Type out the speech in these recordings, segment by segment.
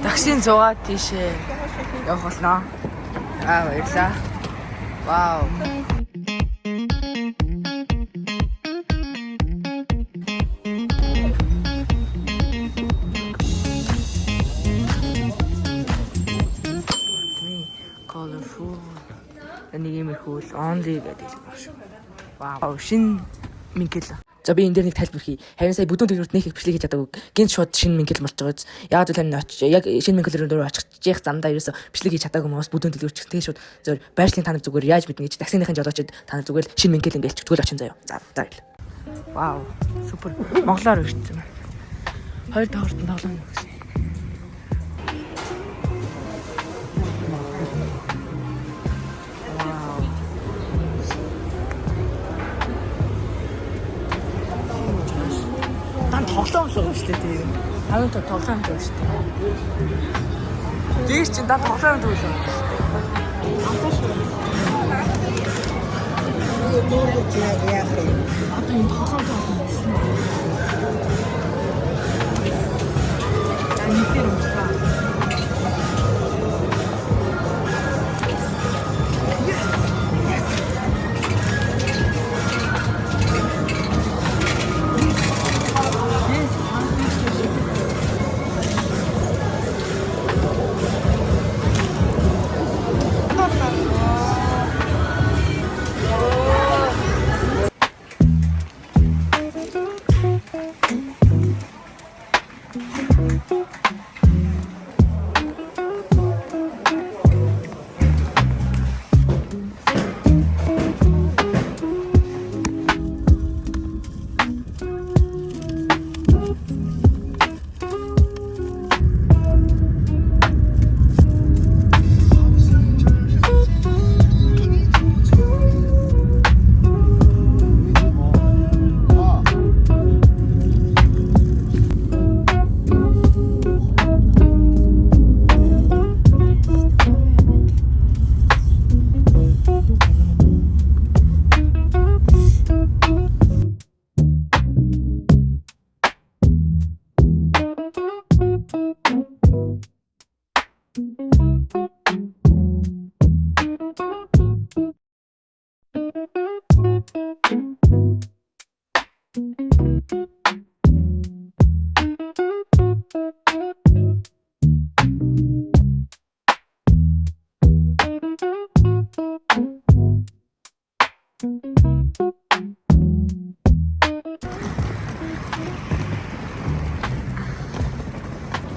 Таксийн зугаад тийшээ явах болно. Баярлаа. Вау. Colorful. Энийг имерхүүл only гэдэг юм байна шүү. Вау, шин мингэл. За би энэ дээр нэг тайлбар хий. Харин сая бүдүүн төлөвт нэг их бичлэг хийж чадаагүй. Гинт шууд шин мингэл болж байгаа. Яг л энэ очиж яг шин мингэл рүү очих замдаа ерөөсө бичлэг хийж чадаагүй хүмүүс бүдүүн төлөвт тэгээ шууд зөв байршлын таныг зүгээр яаж мэднэ гэж таксиныхын жолоочд таныг зүгээр шин мингэл ингээл чөтгөл очин заяа. За баярлалаа. Вау, супер. Монголоор өрчсөн байна. Хоёр давхартан тоглоом гэсэн. Тоглоом л шүү дээ тийм. Хамгийн том тоглоом л шүү дээ. Дээс чинь тоглоом л шүү. Одоо шүү. Яг одоо энэ тоглоом тоглоом. Анитэр уусаа.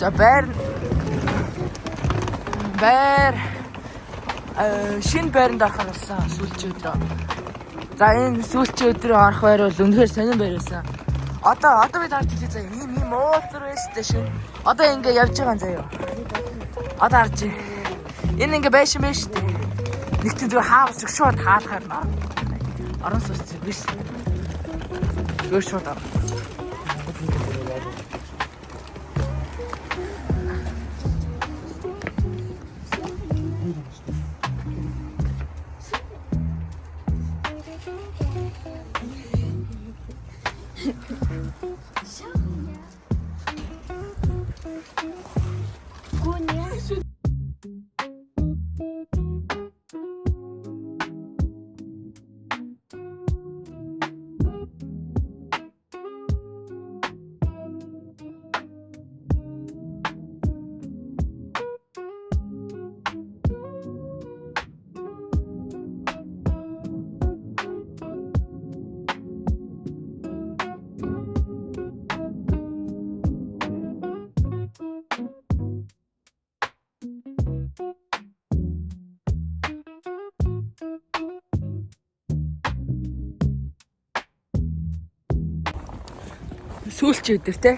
За байр шинэ байранд орох болсон сүүлчийн өдрөө. За энэ сүүлчийн өдрөө орох байр бол үнэхээр сонирн байр байсан. Одоо бид харж байгаа заяа ийм уулзар байстай шүү. Одоо ингэ явж байгаа заяа. Одоо харж байна. Энэ ингэ байшин байна шүү дээ. Нэгт зүгээр хаавс шууд хаалахаар наа. Орон сууц биш. Зүгээр шууд ор. Сүүлчийн өдөр те.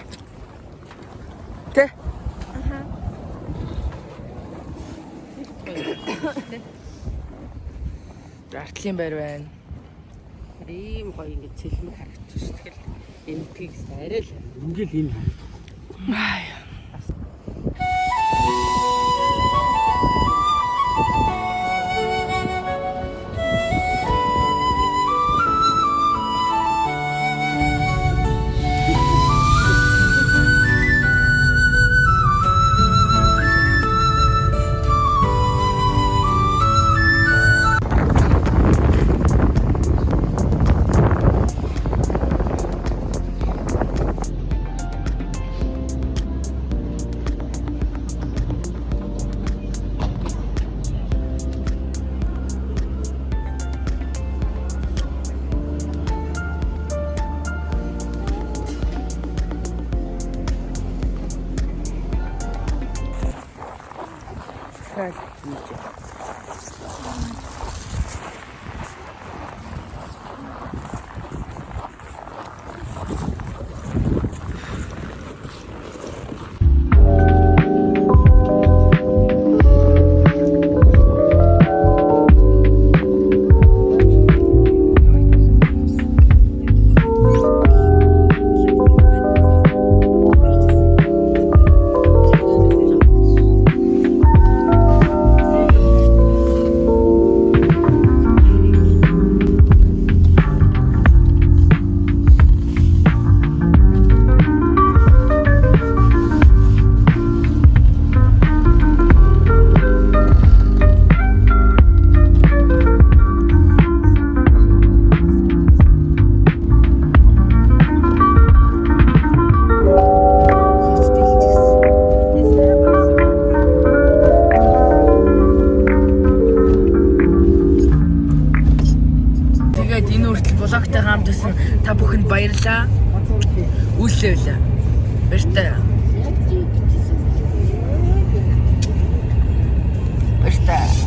Артлын байр байна. Ийм гоё ингэ цэлмэг харагдчих шүү. Тэгэл эмтгэгс арай л ингээл энэ. Шал хийж. Влогтой хамт байсан та бүхэнд баярлалаа. Үйлсэвлээ. Баяртай. Баяртай.